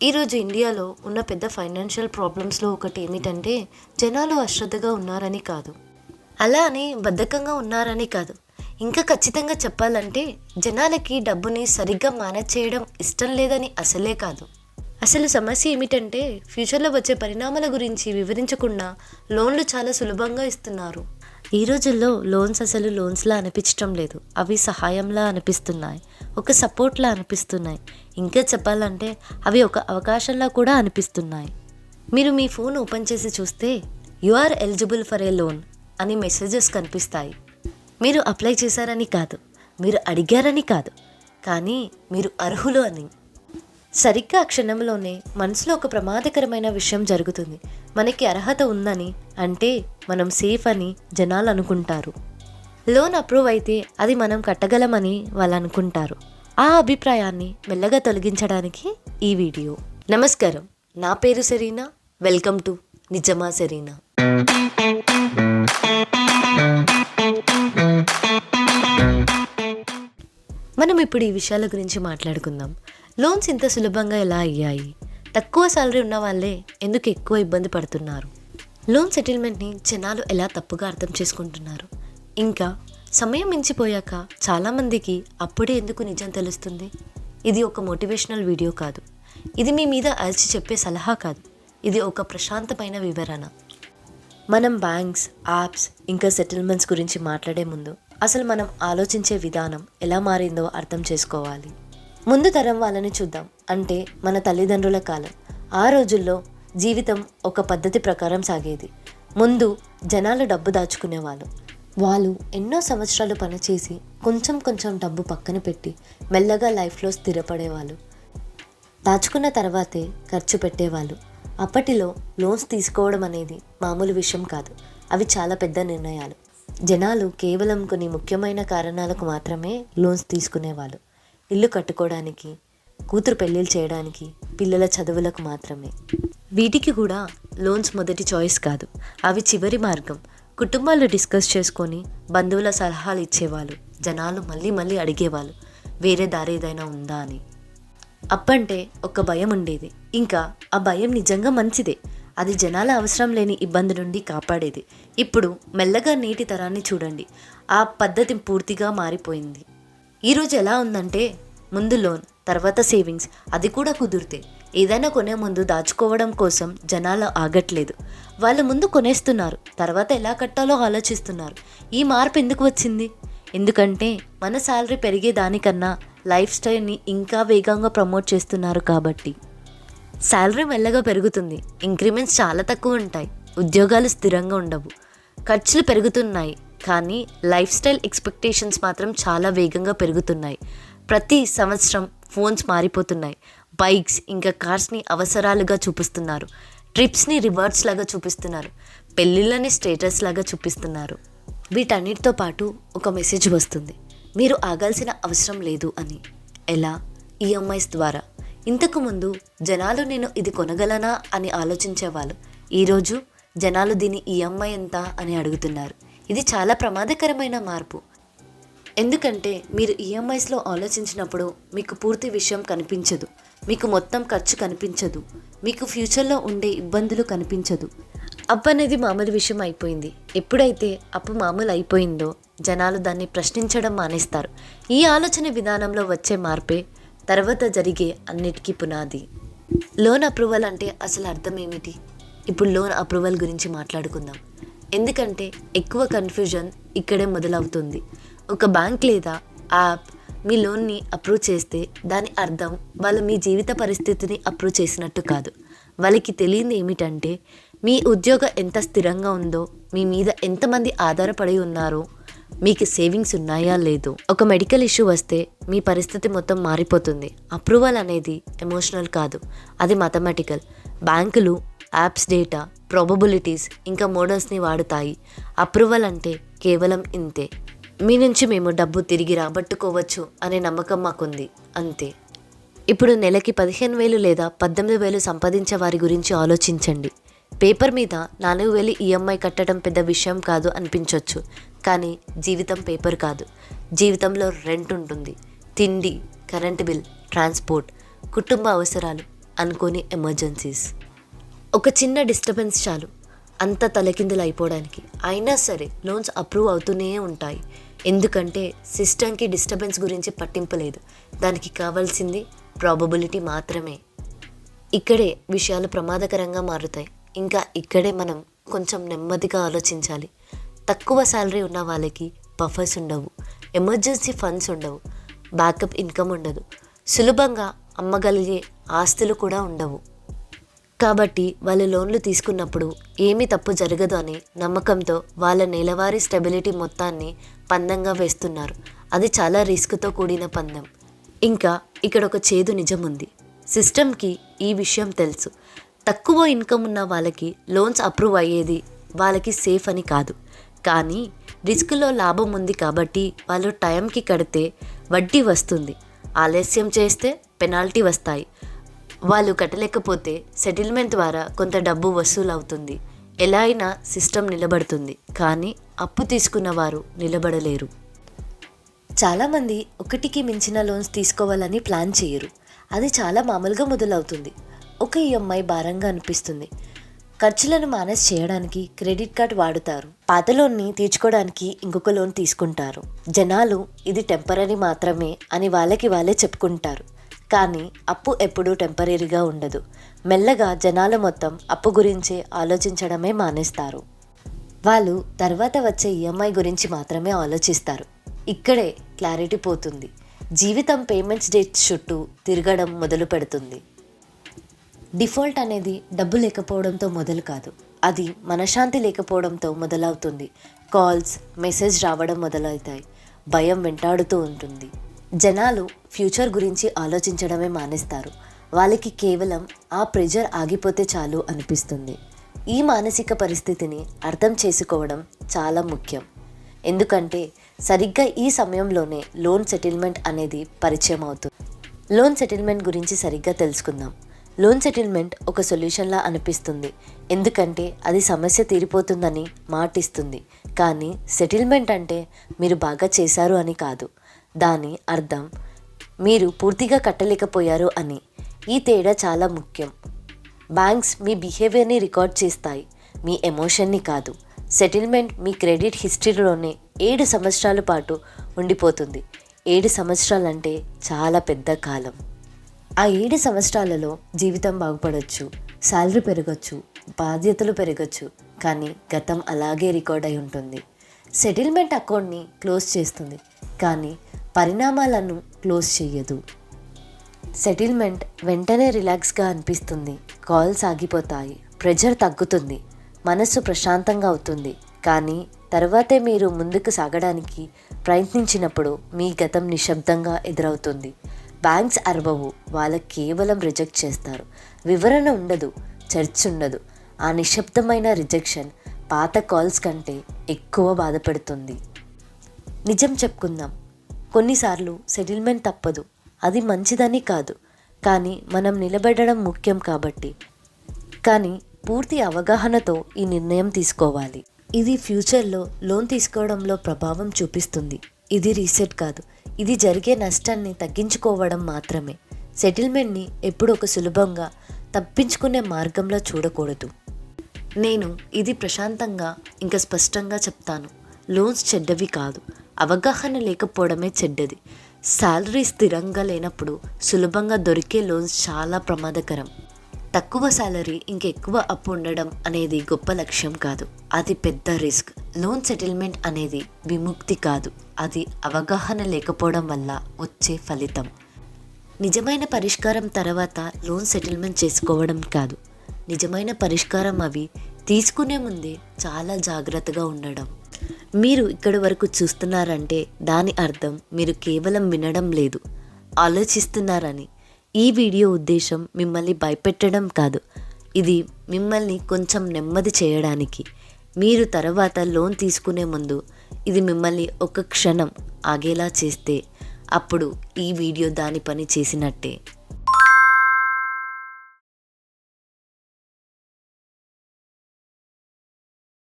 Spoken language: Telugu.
ఈరోజు ఇండియాలో ఉన్న పెద్ద ఫైనాన్షియల్ ప్రాబ్లమ్స్లో ఒకటి ఏమిటంటే జనాలు అశ్రద్ధగా ఉన్నారని కాదు, అలా అని బద్ధకంగా ఉన్నారని కాదు, ఇంకా ఖచ్చితంగా చెప్పాలంటే జనాలకి డబ్బుని సరిగ్గా మేనేజ్ చేయడం ఇష్టం లేదని అసలే కాదు. అసలు సమస్య ఏమిటంటే ఫ్యూచర్లో వచ్చే పరిణామాల గురించి వివరించకుండా లోన్లు చాలా సులభంగా ఇస్తున్నారు. ఈ రోజుల్లో లోన్స్ అసలు లోన్స్లా అనిపించడం లేదు, అవి సహాయంలా అనిపిస్తున్నాయి, ఒక సపోర్ట్లా అనిపిస్తున్నాయి, ఇంకా చెప్పాలంటే అవి ఒక అవకాశంలా కూడా అనిపిస్తున్నాయి. మీరు మీ ఫోన్ ఓపెన్ చేసి చూస్తే you are eligible for a loan అని మెసేజెస్ కనిపిస్తాయి. మీరు అప్లై చేశారని కాదు, మీరు అడిగారని కాదు, కానీ మీరు అర్హులు అని. సరిగ్గా ఆ క్షణంలోనే మనసులో ఒక ప్రమాదకరమైన విషయం జరుగుతుంది. మనకి అర్హత ఉందని, అంటే మనం సేఫ్ అని జనాలు అనుకుంటారు. లోన్ అప్రూవ్ అయితే అది మనం కట్టగలమని వాళ్ళు అనుకుంటారు. ఆ అభిప్రాయాన్ని మెల్లగా తొలగించడానికి ఈ వీడియో. నమస్కారం, నా పేరు సెరీనా. వెల్కమ్ టు నిజమా సెరీనా. మనం ఇప్పుడు ఈ విషయాల గురించి మాట్లాడుకుందాం. లోన్స్ ఇంత సులభంగా ఎలా అయ్యాయి? తక్కువ సాలరీ ఉన్న వాళ్ళే ఎందుకు ఎక్కువ ఇబ్బంది పడుతున్నారు? లోన్ సెటిల్మెంట్ని జనాలు ఎలా తప్పుగా అర్థం చేసుకుంటున్నారు? ఇంకా సమయం మించిపోయాక చాలామందికి అప్పుడే ఎందుకు నిజం తెలుస్తుంది? ఇది ఒక మోటివేషనల్ వీడియో కాదు, ఇది మీ మీద అరిచి చెప్పే సలహా కాదు, ఇది ఒక ప్రశాంతమైన వివరణ. మనం బ్యాంక్స్, యాప్స్ ఇంకా సెటిల్మెంట్స్ గురించి మాట్లాడే ముందు అసలు మనం ఆలోచించే విధానం ఎలా మారిందో అర్థం చేసుకోవాలి. ముందు తరం వాళ్ళని చూద్దాం, అంటే మన తల్లిదండ్రుల కాలం. ఆ రోజుల్లో జీవితం ఒక పద్ధతి ప్రకారం సాగేది. ముందు జనాలు డబ్బు దాచుకునేవాళ్ళు. వాళ్ళు ఎన్నో సంవత్సరాలు పనిచేసి కొంచెం కొంచెం డబ్బు పక్కన పెట్టి మెల్లగా లైఫ్లో స్థిరపడేవాళ్ళు. దాచుకున్న తర్వాతే ఖర్చు పెట్టేవాళ్ళు. అప్పటిలో లోన్స్ తీసుకోవడం అనేది మామూలు విషయం కాదు, అవి చాలా పెద్ద నిర్ణయాలు. జనాలు కేవలం కొన్ని ముఖ్యమైన కారణాలకు మాత్రమే లోన్స్ తీసుకునేవాళ్ళు. ఇల్లు కట్టుకోవడానికి, కూతురు పెళ్ళిళ్ళు చేయడానికి, పిల్లల చదువులకు మాత్రమే. వీటికి కూడా లోన్స్ మొదటి చాయిస్ కాదు, అవి చివరి మార్గం. కుటుంబాలు డిస్కస్ చేసుకొని బంధువుల సలహాలు ఇచ్చేవాళ్ళు. జనాలు మళ్ళీ మళ్ళీ అడిగేవాళ్ళు, వేరే దారి ఏదైనా ఉందా అని. అప్పంటే ఒక భయం ఉండేది, ఇంకా ఆ భయం నిజంగా మంచిదే. అది జనాల అవసరం లేని ఇబ్బంది నుండి కాపాడేది. ఇప్పుడు మెల్లగా నేటి తరాన్ని చూడండి, ఆ పద్ధతి పూర్తిగా మారిపోయింది. ఈరోజు ఎలా ఉందంటే ముందు లోన్, తర్వాత సేవింగ్స్, అది కూడా కుదిరితే. ఏదైనా కొనే ముందు దాచుకోవడం కోసం జనాలు ఆగట్లేదు. వాళ్ళు ముందు కొనేస్తున్నారు, తర్వాత ఎలా కట్టాలో ఆలోచిస్తున్నారు. ఈ మార్పు ఎందుకు వచ్చింది? ఎందుకంటే మన శాలరీ పెరిగే దానికన్నా లైఫ్ స్టైల్ని ఇంకా వేగంగా ప్రమోట్ చేస్తున్నారు కాబట్టి. శాలరీ మెల్లగా పెరుగుతుంది, ఇంక్రిమెంట్స్ చాలా తక్కువ ఉంటాయి, ఉద్యోగాలు స్థిరంగా ఉండవు, ఖర్చులు పెరుగుతున్నాయి, కానీ లైఫ్ స్టైల్ ఎక్స్పెక్టేషన్స్ మాత్రం చాలా వేగంగా పెరుగుతున్నాయి. ప్రతి సంవత్సరం ఫోన్స్ మారిపోతున్నాయి, బైక్స్ ఇంకా కార్స్ని అవసరాలుగా చూపిస్తున్నారు, ట్రిప్స్ని రివార్డ్స్ లాగా చూపిస్తున్నారు, పెళ్ళిళ్ళని స్టేటస్ లాగా చూపిస్తున్నారు. వీటన్నిటితో పాటు ఒక మెసేజ్ వస్తుంది, మీరు ఆగాల్సిన అవసరం లేదు అని. ఎలా? ఈఎంఐస్ ద్వారా. ఇంతకుముందు జనాలు నేను ఇది కొనగలనా అని ఆలోచించేవాళ్ళు. ఈరోజు జనాలు దీని ఈఎంఐ ఎంత అని అడుగుతున్నారు. ఇది చాలా ప్రమాదకరమైన మార్పు. ఎందుకంటే మీరు ఈఎంఐస్లో ఆలోచించినప్పుడు మీకు పూర్తి విషయం కనిపించదు, మీకు మొత్తం ఖర్చు కనిపించదు, మీకు ఫ్యూచర్లో ఉండే ఇబ్బందులు కనిపించదు. అప్పు అనేది మామూలు విషయం అయిపోయింది. ఎప్పుడైతే అప్పు మామూలు అయిపోయిందో జనాలు దాన్ని ప్రశ్నించడం మానేస్తారు. ఈ ఆలోచన విధానంలో వచ్చే మార్పే తర్వాత జరిగే అన్నిటికీ పునాది. లోన్ అప్రూవల్ అంటే అసలు అర్థం ఏమిటి? ఇప్పుడు లోన్ అప్రూవల్ గురించి మాట్లాడుకుందాం, ఎందుకంటే ఎక్కువ కన్ఫ్యూజన్ ఇక్కడే మొదలవుతుంది. ఒక బ్యాంక్ లేదా యాప్ మీ లోన్ని అప్రూవ్ చేస్తే దాని అర్థం వాళ్ళు మీ జీవిత పరిస్థితిని అప్రూవ్ చేసినట్టు కాదు. వాళ్ళకి తెలియదు ఏమిటంటే మీ ఉద్యోగం ఎంత స్థిరంగా ఉందో, మీ మీద ఎంతమంది ఆధారపడి ఉన్నారో, మీకు సేవింగ్స్ ఉన్నాయా లేదో. ఒక మెడికల్ ఇష్యూ వస్తే మీ పరిస్థితి మొత్తం మారిపోతుంది. అప్రూవల్ అనేది ఎమోషనల్ కాదు, అది మ్యాథమెటికల్. బ్యాంకులు యాప్స్ డేటా, ప్రాబబిలిటీస్ ఇంకా మోడల్స్ని వాడుతాయి. అప్రూవల్ అంటే కేవలం ఇంతే, మీ నుంచి మేము డబ్బు తిరిగి రాబట్టుకోవచ్చు అనే నమ్మకం మాకుంది, అంతే. ఇప్పుడు నెలకి 15,000 లేదా 18,000 సంపాదించే వారి గురించి ఆలోచించండి. పేపర్ మీద 4,000 ఈఎంఐ కట్టడం పెద్ద విషయం కాదు అనిపించవచ్చు, కానీ జీవితం పేపర్ కాదు. జీవితంలో రెంట్ ఉంటుంది, తిండి, కరెంటు బిల్, ట్రాన్స్పోర్ట్, కుటుంబ అవసరాలు, అనుకోని ఎమర్జెన్సీస్. ఒక చిన్న డిస్టర్బెన్స్ చాలు అంత తలకిందులు అయిపోవడానికి. అయినా సరే లోన్స్ అప్రూవ్ అవుతూనే ఉంటాయి. ఎందుకంటే సిస్టమ్కి డిస్టర్బెన్స్ గురించి పట్టింపు లేదు. దానికి కావాల్సింది ప్రాబబిలిటీ మాత్రమే. ఇక్కడే విషయాలు ప్రమాదకరంగా మారుతాయి. ఇంకా ఇక్కడే మనం కొంచెం నెమ్మదిగా ఆలోచించాలి. తక్కువ శాలరీ ఉన్న వాళ్ళకి బఫర్స్ ఉండవు, ఎమర్జెన్సీ ఫండ్స్ ఉండవు, బ్యాకప్ ఇన్కమ్ ఉండదు, సులభంగా అమ్మగలిగే ఆస్తులు కూడా ఉండవు. కాబట్టి వాళ్ళు లోన్లు తీసుకున్నప్పుడు ఏమీ తప్పు జరగదు అనే నమ్మకంతో వాళ్ళ నెలవారీ స్టెబిలిటీ మొత్తాన్ని పందంగా వేస్తున్నారు. అది చాలా రిస్క్తో కూడిన పందెం. ఇంకా ఇక్కడ ఒక చేదు నిజం ఉంది. సిస్టమ్కి ఈ విషయం తెలుసు. తక్కువ ఇన్కమ్ ఉన్న వాళ్ళకి లోన్స్ అప్రూవ్ అయ్యేది వాళ్ళకి సేఫ్ అని కాదు, కానీ రిస్క్లో లాభం ఉంది కాబట్టి వాళ్ళు టైంకి కడితే వడ్డీ వస్తుంది, ఆలస్యం చేస్తే పెనాల్టీ వస్తాయి. వాళ్ళు కట్టలేకపోతే సెటిల్మెంట్ ద్వారా కొంత డబ్బు వసూలు అవుతుంది. ఎలా అయినా సిస్టమ్ నిలబడుతుంది, కానీ అప్పు తీసుకున్న వారు నిలబడలేరు. చాలామంది ఒకటికి మించిన లోన్స్ తీసుకోవాలని ప్లాన్ చేయరు. అది చాలా మామూలుగా మొదలవుతుంది. ఒక ఈఎంఐ భారంగా అనిపిస్తుంది. ఖర్చులను మేనేజ్ చేయడానికి క్రెడిట్ కార్డ్ వాడుతారు. పాత లోన్ని తీర్చుకోవడానికి ఇంకొక లోన్ తీసుకుంటారు. జనాలు ఇది టెంపరరీ మాత్రమే అని వాళ్ళే చెప్పుకుంటారు. కానీ అప్పు ఎప్పుడూ టెంపరీగా ఉండదు. మెల్లగా జనాలు మొత్తం అప్పు గురించి ఆలోచించడమే మానేస్తారు. వాళ్ళు తర్వాత వచ్చే ఈఎంఐ గురించి మాత్రమే ఆలోచిస్తారు. ఇక్కడే క్లారిటీ పోతుంది. జీవితం పేమెంట్స్ డేట్స్ చుట్టూ తిరగడం మొదలు పెడుతుంది. డిఫాల్ట్ అనేది డబ్బు లేకపోవడంతో మొదలు కాదు, అది మనశ్శాంతి లేకపోవడంతో మొదలవుతుంది. కాల్స్, మెసేజ్ రావడం మొదలవుతాయి. భయం వెంటాడుతూ ఉంటుంది. జనాలు ఫ్యూచర్ గురించి ఆలోచించడమే మానేస్తారు. వాళ్ళకి కేవలం ఆ ప్రెజర్ ఆగిపోతే చాలు అనిపిస్తుంది. ఈ మానసిక పరిస్థితిని అర్థం చేసుకోవడం చాలా ముఖ్యం. ఎందుకంటే సరిగ్గా ఈ సమయంలోనే లోన్ సెటిల్మెంట్ అనేది పరిచయం అవుతుంది. లోన్ సెటిల్మెంట్ గురించి సరిగ్గా తెలుసుకుందాం. లోన్ సెటిల్మెంట్ ఒక సొల్యూషన్లా అనిపిస్తుంది, ఎందుకంటే అది సమస్య తీరిపోతుందని మాటిస్తుంది. కానీ సెటిల్మెంట్ అంటే మీరు బాగా చేశారు అని కాదు. దాని అర్థం మీరు పూర్తిగా కట్టలేకపోయారు అని. ఈ తేడా చాలా ముఖ్యం. బ్యాంక్స్ మీ బిహేవియర్ని రికార్డ్ చేస్తాయి, మీ ఎమోషన్ని కాదు. సెటిల్మెంట్ మీ క్రెడిట్ హిస్టరీలోనే 7 సంవత్సరాల పాటు ఉండిపోతుంది. 7 సంవత్సరాలంటే చాలా పెద్ద కాలం. ఆ 7 సంవత్సరాలలో జీవితం బాగుపడవచ్చు, శాలరీ పెరగచ్చు, బాధ్యతలు పెరగచ్చు, కానీ గతం అలాగే రికార్డ్ అయి ఉంటుంది. సెటిల్మెంట్ అకౌంట్ని క్లోజ్ చేస్తుంది, కానీ పరిణామాలను క్లోజ్ చేయదు. సెటిల్మెంట్ వెంటనే రిలాక్స్గా అనిపిస్తుంది. కాల్స్ ఆగిపోతాయి, ప్రెజర్ తగ్గుతుంది, మనస్సు ప్రశాంతంగా అవుతుంది. కానీ తర్వాతే మీరు ముందుకు సాగడానికి ప్రయత్నించినప్పుడు మీ గతం నిశ్శబ్దంగా ఎదురవుతుంది. బ్యాంక్స్ అరవవు, వాళ్ళకి కేవలం రిజెక్ట్ చేస్తారు. వివరణ ఉండదు, చర్చ ఉండదు. ఆ నిశ్శబ్దమైన రిజెక్షన్ పాత కాల్స్ కంటే ఎక్కువ బాధపెడుతుంది. నిజం చెప్పుకుందాం, కొన్నిసార్లు సెటిల్మెంట్ తప్పదు. అది మంచిదని కాదు, కానీ మనం నిలబడడం ముఖ్యం కాబట్టి. కానీ పూర్తి అవగాహనతో ఈ నిర్ణయం తీసుకోవాలి. ఇది ఫ్యూచర్లో లోన్ తీసుకోవడంలో ప్రభావం చూపిస్తుంది. ఇది రీసెట్ కాదు, ఇది జరిగే నష్టాన్ని తగ్గించుకోవడం మాత్రమే. సెటిల్మెంట్ని ఎప్పుడు ఒక సులభంగా తప్పించుకునే మార్గంలో చూడకూడదు. నేను ఇది ప్రశాంతంగా ఇంకా స్పష్టంగా చెప్తాను. లోన్స్ చెడ్డవి కాదు, అవగాహన లేకపోవడమే చెడ్డది. శాలరీ స్థిరంగా లేనప్పుడు సులభంగా దొరికే లోన్స్ చాలా ప్రమాదకరం. తక్కువ శాలరీ ఇంకెక్కువ అప్పు ఉండడం అనేది గొప్ప లక్ష్యం కాదు, అది పెద్ద రిస్క్. లోన్ సెటిల్మెంట్ అనేది విముక్తి కాదు, అది అవగాహన లేకపోవడం వల్ల వచ్చే ఫలితం. నిజమైన పరిష్కారం తర్వాత లోన్ సెటిల్మెంట్ చేసుకోవడం కాదు. నిజమైన పరిష్కారం అవి తీసుకునే ముందే చాలా జాగ్రత్తగా ఉండడం. మీరు ఇక్కడి వరకు చూస్తున్నారంటే దాని అర్థం మీరు కేవలం వినడం లేదు, ఆలోచిస్తున్నారని. ఈ వీడియో ఉద్దేశం మిమ్మల్ని భయపెట్టడం కాదు, ఇది మిమ్మల్ని కొంచెం నెమ్మది చేయడానికి. మీరు తర్వాత లోన్ తీసుకునే ముందు ఇది మిమ్మల్ని ఒక క్షణం ఆగేలా చేస్తే అప్పుడు ఈ వీడియో దాని పని చేసినట్టే.